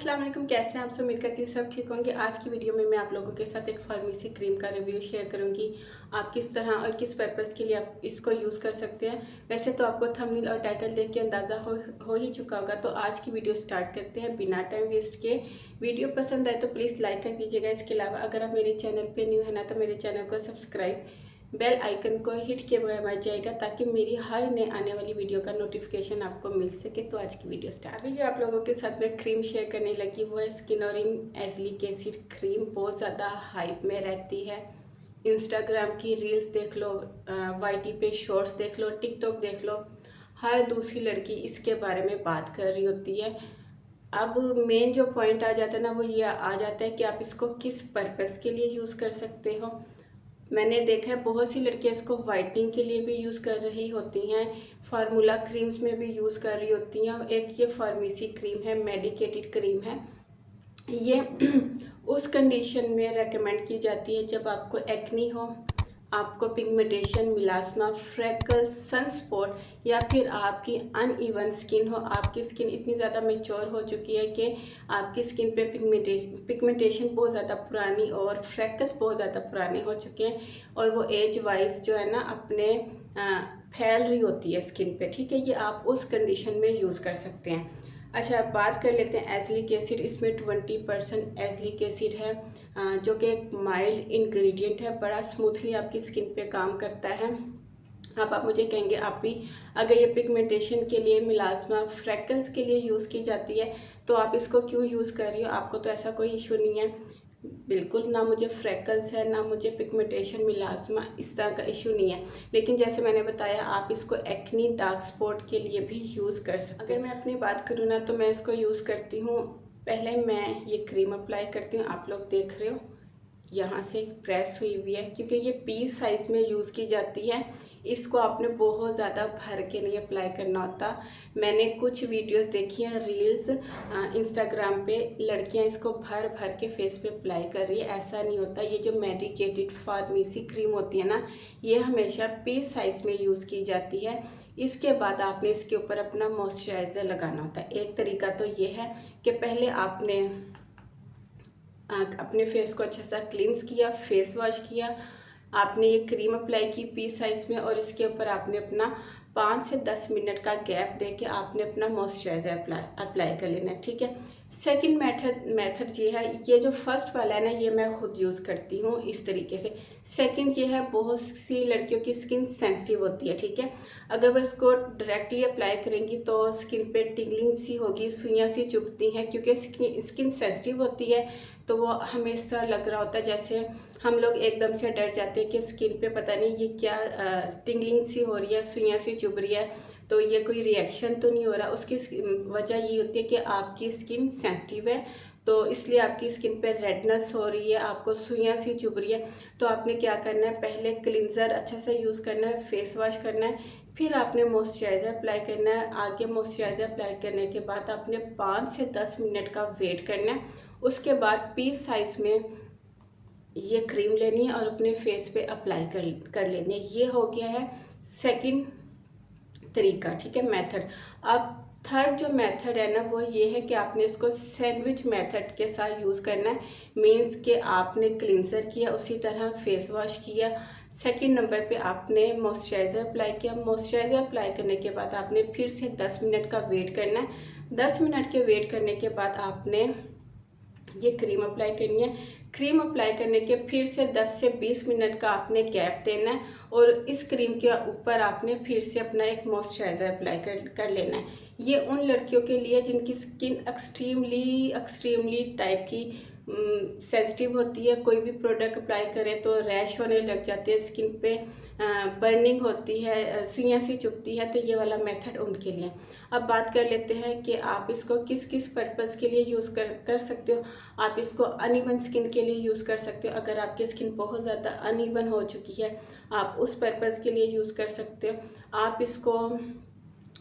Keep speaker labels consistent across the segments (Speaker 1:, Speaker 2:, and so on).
Speaker 1: अस्सलाम वालेकुम, कैसे हैं आप सब। उम्मीद करती हूँ सब ठीक होंगे। आज की वीडियो में मैं आप लोगों के साथ एक फार्मेसी क्रीम का रिव्यू शेयर करूंगी। आप किस तरह और किस पर्पज़ के लिए आप इसको यूज़ कर सकते हैं। वैसे तो आपको थंबनेल और टाइटल देख के अंदाज़ा हो ही चुका होगा। तो आज की वीडियो स्टार्ट करते हैं बिना टाइम वेस्ट के। वीडियो पसंद आए तो प्लीज़ लाइक कर दीजिएगा। इसके अलावा अगर आप मेरे चैनल पर न्यू है ना तो मेरे चैनल को सब्सक्राइब, बेल आइकन को हिट किए बज जाएगा ताकि मेरी हर नए आने वाली वीडियो का नोटिफिकेशन आपको मिल सके। तो आज की वीडियो स्टार्ट। अभी जो आप लोगों के साथ में क्रीम शेयर करने लगी वो है स्किनोरिन एज़लिक एसिड क्रीम। बहुत ज़्यादा हाइप में रहती है। इंस्टाग्राम की रील्स देख लो, वाईटी पे शॉर्ट्स देख लो, टिकटॉक देख लो, हर दूसरी लड़की इसके बारे में बात कर रही होती है। अब मेन जो पॉइंट आ जाता है ना वो ये आ जाता है कि आप इसको किस पर्पज़ के लिए यूज़ कर सकते हो। मैंने देखा है बहुत सी लड़कियां इसको वाइटनिंग के लिए भी यूज़ कर रही होती हैं, फार्मूला क्रीम्स में भी यूज़ कर रही होती हैं। एक ये फार्मेसी क्रीम है, मेडिकेटेड क्रीम है। ये उस कंडीशन में रेकमेंड की जाती है जब आपको एक्नी हो, आपको पिगमेंटेशन, मिलास्मा, फ्रेकल्स, सनस्पॉट या फिर आपकी अनइवन स्किन हो। आपकी स्किन इतनी ज़्यादा मैच्योर हो चुकी है कि आपकी स्किन पे पिगमेंटेशन बहुत ज़्यादा पुरानी और फ्रेकल्स बहुत ज़्यादा पुराने हो चुके हैं और वो एज वाइज जो है ना अपने फैल रही होती है स्किन पे। ठीक है, ये आप उस कंडीशन में यूज़ कर सकते हैं। अच्छा, बात कर लेते हैं एज़लिक एसिड। इसमें 20% एज़लिक एसिड है जो कि एक माइल्ड इंग्रेडिएंट है, बड़ा स्मूथली आपकी स्किन पे काम करता है। अब आप मुझे कहेंगे आप भी, अगर ये पिगमेंटेशन के लिए, मिलास्मा, फ्रेकल्स के लिए यूज़ की जाती है तो आप इसको क्यों यूज़ कर रही हो। आपको तो ऐसा कोई इशू नहीं है, बिल्कुल ना मुझे फ्रेकल्स है, ना मुझे पिगमेंटेशन, मिलास्मा, इस तरह का इशू नहीं है। लेकिन जैसे मैंने बताया आप इसको एक्नी, डार्क स्पॉट के लिए भी यूज़ कर सकते हैं। अगर मैं अपनी बात करूँ ना तो मैं इसको यूज़ करती हूँ। पहले मैं ये क्रीम अप्लाई करती हूँ, आप लोग देख रहे हो यहाँ से प्रेस हुई हुई है क्योंकि ये पीस साइज़ में यूज़ की जाती है। इसको आपने बहुत ज़्यादा भर के नहीं अप्लाई करना होता। मैंने कुछ वीडियोस देखी हैं, रील्स इंस्टाग्राम पे, लड़कियां इसको भर भर के फेस पे अप्लाई कर रही है। ऐसा नहीं होता। ये जो मेडिकेटेड फार्मेसी क्रीम होती है ना, ये हमेशा पीस साइज़ में यूज़ की जाती है। इसके बाद आपने इसके ऊपर अपना मॉइस्चराइज़र लगाना होता है। एक तरीका तो ये है कि पहले आपने अपने फेस को अच्छा सा क्लींस किया, फेस वॉश किया, आपने ये क्रीम अप्लाई की पीस साइज़ में और इसके ऊपर आपने अपना 5 से 10 मिनट का गैप देके आपने अपना मॉइस्चराइज़र अप्लाई कर लेना है। ठीक है, सेकंड मेथड ये है। ये जो फर्स्ट वाला है ना ये मैं खुद यूज़ करती हूँ इस तरीके से। सेकंड ये है, बहुत सी लड़कियों की स्किन सेंसिटिव होती है। ठीक है, अगर वो इसको डायरेक्टली अप्लाई करेंगी तो स्किन पे टिगलिंग सी होगी, सुइयाँ सी चुभती हैं क्योंकि स्किन सेंसिटिव होती है। तो वो हमेशा लग रहा होता है जैसे हम लोग एकदम से डर जाते हैं कि स्किन पे पता नहीं ये क्या टिंगलिंग सी हो रही है, सुइयाँ सी चुभ रही है, तो ये कोई रिएक्शन तो नहीं हो रहा। उसकी वजह ये होती है कि आपकी स्किन सेंसिटिव है, तो इसलिए आपकी स्किन पे रेडनेस हो रही है, आपको सुइयाँ सी चुभ रही है। तो आपने क्या करना है, पहले क्लिनज़र अच्छा से यूज़ करना है, फेस वॉश करना है, फिर आपने मॉइस्चराइज़र अप्लाई करना है। आगे मॉइस्चराइज़र अप्लाई करने के बाद आपने 5 से 10 मिनट का वेट करना है। उसके बाद पीस साइज़ में ये क्रीम लेनी है और अपने फेस पे अप्लाई कर लेनी है। ये हो गया है सेकंड तरीका। ठीक है, मेथड। अब थर्ड जो मेथड है ना वो ये है कि आपने इसको सैंडविच मेथड के साथ यूज़ करना है। मीन्स कि आपने क्लिनजर किया, उसी तरह फेस वॉश किया, सेकंड नंबर पे आपने मॉइस्चराइज़र अप्लाई किया। मॉइस्चराइज़र अप्लाई करने के बाद आपने फिर से 10 मिनट का वेट करना है। 10 मिनट के वेट करने के बाद आपने ये क्रीम अप्लाई करनी है। क्रीम अप्लाई करने के फिर से 10 से 20 मिनट का आपने गैप देना है और इस क्रीम के ऊपर आपने फिर से अपना एक मॉइस्चराइज़र अप्लाई कर लेना है। ये उन लड़कियों के लिए जिनकी स्किन एक्सट्रीमली टाइप की सेंसिटिव होती है। कोई भी प्रोडक्ट अप्लाई करें तो रैश होने लग जाते हैं, स्किन पे बर्निंग होती है, सुइयाँ सी चुभती है, तो ये वाला मेथड उनके लिए। अब बात कर लेते हैं कि आप इसको किस किस पर्पज़ के लिए यूज़ कर सकते हो। आप इसको अनइवन स्किन के लिए यूज़ कर सकते हो। अगर आपकी स्किन बहुत ज़्यादा अनइवन हो चुकी है आप उस पर्पज़ के लिए यूज़ कर सकते हो। आप इसको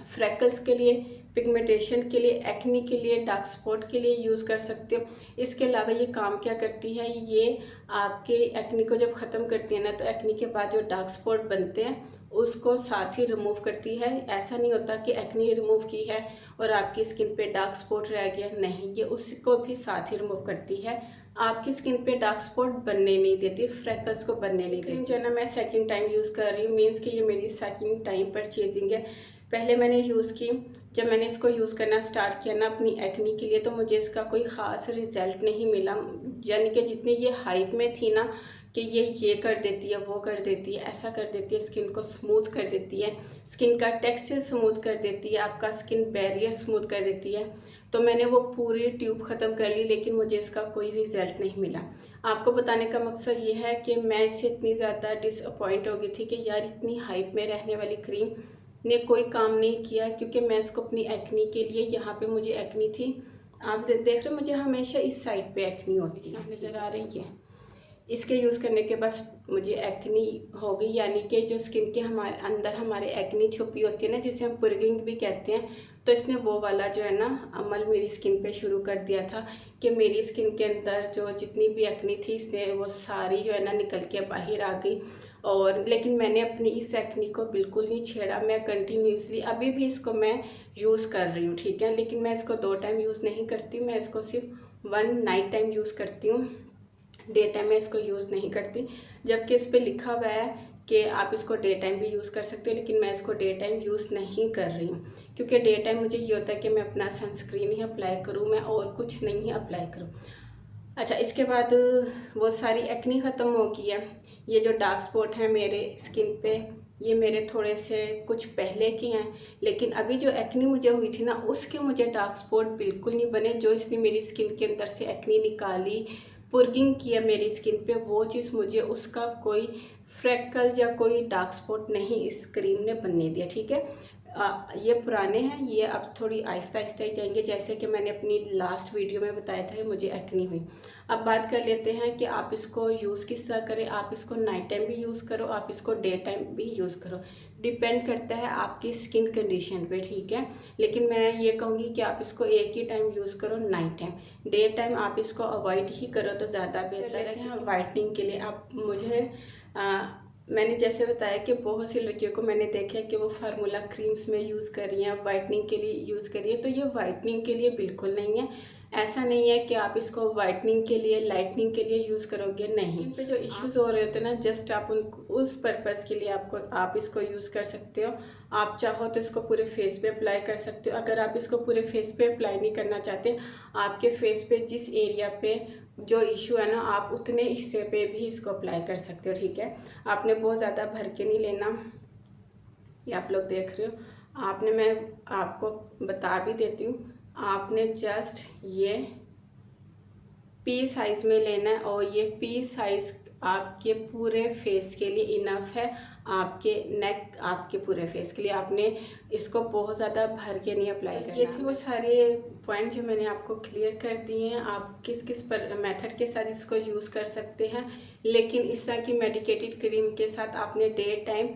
Speaker 1: फ्रेकल्स के लिए, पिगमेंटेशन के लिए, एक्नी के लिए, डार्क स्पॉट के लिए यूज़ कर सकते हो। इसके अलावा ये काम क्या करती है, ये आपके एक्नी को जब ख़त्म करती है ना तो एक्नी के बाद जो डार्क स्पॉट बनते हैं उसको साथ ही रिमूव करती है। ऐसा नहीं होता कि एक्ने रिमूव की है और आपकी स्किन पे डार्क स्पॉट रह गया, नहीं, ये उसको भी साथ ही रिमूव करती है। आपकी स्किन पे डार्क स्पॉट बनने नहीं देती, फ्रेकल्स को बनने नहीं देती। जो है ना मैं सेकंड टाइम यूज़ कर रही हूँ, मीन्स कि ये मेरी सेकंड टाइम परचेजिंग है। पहले मैंने यूज़ की, जब मैंने इसको यूज़ करना स्टार्ट किया ना अपनी एक्ने के लिए, तो मुझे इसका कोई ख़ास रिजल्ट नहीं मिला। यानी कि जितनी ये हाइप में थी ना कि ये कर देती है, वो कर देती है, ऐसा कर देती है, स्किन को स्मूथ कर देती है, स्किन का टेक्सचर स्मूथ कर देती है, आपका स्किन बैरियर स्मूथ कर देती है, तो मैंने वो पूरी ट्यूब ख़त्म कर ली, लेकिन मुझे इसका कोई रिज़ल्ट नहीं मिला। आपको बताने का मकसद ये है कि मैं इससे इतनी ज़्यादा डिसअपॉइंट हो गई थी कि यार इतनी हाइप में रहने वाली क्रीम ने कोई काम नहीं किया, क्योंकि मैं इसको अपनी एक्नी के लिए, यहाँ पे मुझे एक्नी थी, आप देख रहे हो मुझे हमेशा इस साइड पे एक्नी होती है, नज़र आ रही है। इसके यूज़ करने के बाद मुझे एक्नी हो गई, यानी कि जो स्किन के हमारे अंदर हमारे एक्नी छुपी होती है ना, जिसे हम पुर्गिंग भी कहते हैं, तो इसने वो वाला जो है ना अमल मेरी स्किन पे शुरू कर दिया था कि मेरी स्किन के अंदर जो जितनी भी एक्नी थी, इसने वो सारी जो है ना निकल के बाहर आ गई। और लेकिन मैंने अपनी इस एक्नी को बिल्कुल नहीं छेड़ा, मैं कंटिन्यूसली अभी भी इसको मैं यूज़ कर रही हूँ, ठीक है। लेकिन मैं इसको 2 टाइम यूज़ नहीं करती, मैं इसको सिर्फ 1 नाइट टाइम यूज़ करती हूँ, डे टाइम में इसको यूज़ नहीं करती। जबकि इस पर लिखा हुआ है कि आप इसको डे टाइम भी यूज़ कर सकते हो, लेकिन मैं इसको डे टाइम यूज़ नहीं कर रही हूँ, क्योंकि डे टाइम मुझे ये होता है कि मैं अपना सनस्क्रीन ही अप्लाई करूँ, मैं और कुछ नहीं अप्लाई करूँ। अच्छा, इसके बाद वो सारी एक्नी ख़त्म हो गई है। ये जो डार्क स्पॉट हैं मेरे स्किन पे, ये मेरे थोड़े से कुछ पहले के हैं, लेकिन अभी जो एक्नी मुझे हुई थी ना, उसके मुझे डार्क स्पॉट बिल्कुल नहीं बने। जो इसने मेरी स्किन के अंदर से एक्नी निकाली, पुर्गिंग किया मेरी स्किन पे, वो चीज़ मुझे उसका कोई फ्रैकल या कोई डार्क स्पॉट नहीं इस क्रीम ने बनने दिया, ठीक है। ये पुराने हैं, ये अब थोड़ी आहिस्ता आहिस्ता ही जाएंगे, जैसे कि मैंने अपनी लास्ट वीडियो में बताया था कि मुझे एक्नी हुई। अब बात कर लेते हैं कि आप इसको यूज़ किस तरह करें। आप इसको नाइट टाइम भी यूज़ करो, आप इसको डे टाइम भी यूज़ करो, डिपेंड करता है आपकी स्किन कंडीशन पे, ठीक है। लेकिन मैं ये कहूँगी कि आप इसको एक ही टाइम यूज़ करो, नाइट टाइम। डे टाइम आप इसको अवॉइड ही करो तो ज़्यादा बेहतर है। वाइटनिंग के लिए आप मैंने जैसे बताया कि बहुत सी लड़कियों को मैंने देखा है कि वो फार्मूला क्रीम्स में यूज़ कर रही हैं, वाइटनिंग के लिए यूज़ कर रही है, तो ये वाइटनिंग के लिए बिल्कुल नहीं है। ऐसा नहीं है कि आप इसको वाइटनिंग के लिए, लाइटनिंग के लिए यूज़ करोगे, नहीं। इन पे जो इश्यूज हो रहे होते हैं ना, जस्ट आप उस पर्पज़ के लिए आप इसको यूज़ कर सकते हो। आप चाहो तो इसको पूरे फेस पे अप्लाई कर सकते हो। अगर आप इसको पूरे फेस पे अप्लाई नहीं करना चाहते, आपके फेस पे जिस एरिया पे जो इशू है ना, आप उतने हिस्से पे भी इसको अप्लाई कर सकते हो, ठीक है। आपने बहुत ज़्यादा भर के नहीं लेना, ये आप लोग देख रहे हो। मैं आपको बता भी देती हूँ, आपने जस्ट ये पी साइज़ में लेना है, और ये पी साइज़ आपके पूरे फेस के लिए इनफ है। आपके नेक, आपके पूरे फेस के लिए आपने इसको बहुत ज़्यादा भर के नहीं अप्लाई करना। ये थे वो सारे पॉइंट जो मैंने आपको क्लियर कर दिए हैं। आप किस किस मेथड के साथ इसको यूज़ कर सकते हैं। लेकिन इस तरह की मेडिकेटेड क्रीम के साथ आपने डे टाइम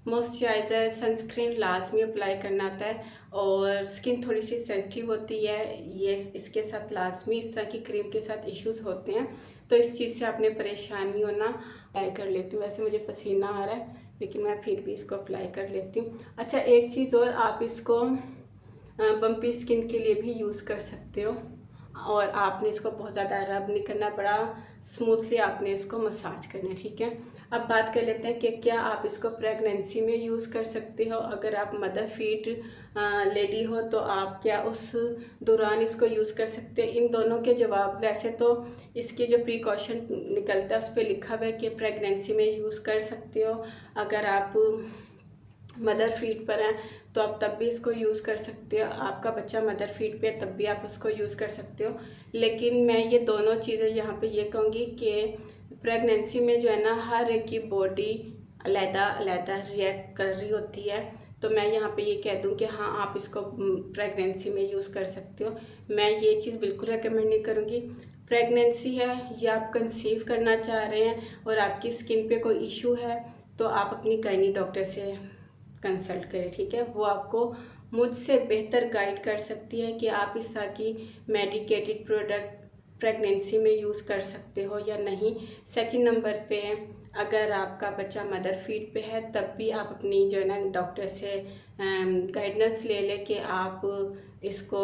Speaker 1: मॉइस्चराइज़र, सनस्क्रीन लाजमी अप्लाई करना होता है, और स्किन थोड़ी सी सेंसिटिव होती है, ये इसके साथ लाजमी इस तरह की क्रीम के साथ इश्यूज होते हैं। तो इस चीज़ से आपने परेशान नहीं होना। अप्लाई कर लेती हूँ, वैसे मुझे पसीना आ रहा है, लेकिन मैं फिर भी इसको अप्लाई कर लेती हूँ। अच्छा, एक चीज़ और, आप इसको बम्पी स्किन के लिए भी यूज़ कर सकते हो, और आपने इसको बहुत ज़्यादा रब नहीं करना, बड़ा स्मूथली आपने इसको मसाज करना है, ठीक है। अब बात कर लेते हैं कि क्या आप इसको प्रेगनेंसी में यूज़ कर सकते हो। अगर आप मदर फीट लेडी हो तो आप क्या उस दौरान इसको यूज़ कर सकते हो। इन दोनों के जवाब, वैसे तो इसके जो प्रिकॉशन निकलता है उस पर लिखा हुआ है कि प्रेगनेंसी में यूज़ कर सकते हो। अगर आप मदर फीड पर हैं तो आप तब भी इसको यूज़ कर सकते हो। आपका बच्चा मदर फीड पे तब भी आप उसको यूज़ कर सकते हो। लेकिन मैं ये दोनों चीज़ें यहाँ पे ये कहूँगी कि प्रेगनेंसी में जो है ना, हर एक की बॉडी अलग-अलग रिएक्ट कर रही होती है, तो मैं यहाँ पे ये कह दूँ कि हाँ, आप इसको प्रेगनेंसी में यूज़ कर सकते हो। मैं ये चीज़ बिल्कुल रेकमेंड नहीं करूँगी। प्रेगनेंसी है या आप कंसीव करना चाह रहे हैं और आपकी स्किन पे कोई इशू है, तो आप अपनी गायनी डॉक्टर से कंसल्ट करें, ठीक है। वो आपको मुझसे बेहतर गाइड कर सकती है कि आप इस तरह की मेडिकेटेड प्रोडक्ट प्रेगनेंसी में यूज़ कर सकते हो या नहीं। सेकंड नंबर पे अगर आपका बच्चा मदर फीड पे है तब भी आप अपनी जो है ना डॉक्टर से गाइडेंस ले लें कि आप इसको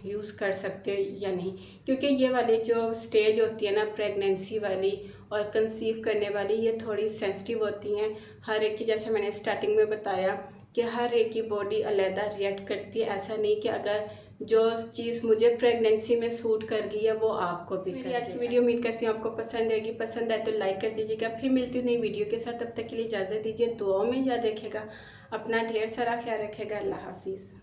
Speaker 1: यूज़ कर सकते हो या नहीं, क्योंकि ये वाली जो स्टेज होती है ना प्रेगनेंसी वाली और कंसीव करने वाली, ये थोड़ी सेंसिटिव होती हैं। हर एक की, जैसे मैंने स्टार्टिंग में बताया कि हर एक की बॉडी अलग रिएक्ट करती है। ऐसा नहीं कि अगर जो चीज़ मुझे प्रेगनेंसी में सूट कर गई है वो आपको भी कर। आज की वीडियो उम्मीद करती हूँ आपको पसंद आएगी। पसंद आए तो लाइक कर दीजिएगा। फिर मिलती हूँ नई वीडियो के साथ, तब तक के लिए इजाज़त दीजिए। दुआओं में याद रखेगा, अपना ढेर सारा ख्याल रखेगा। अल्लाह हाफिज़।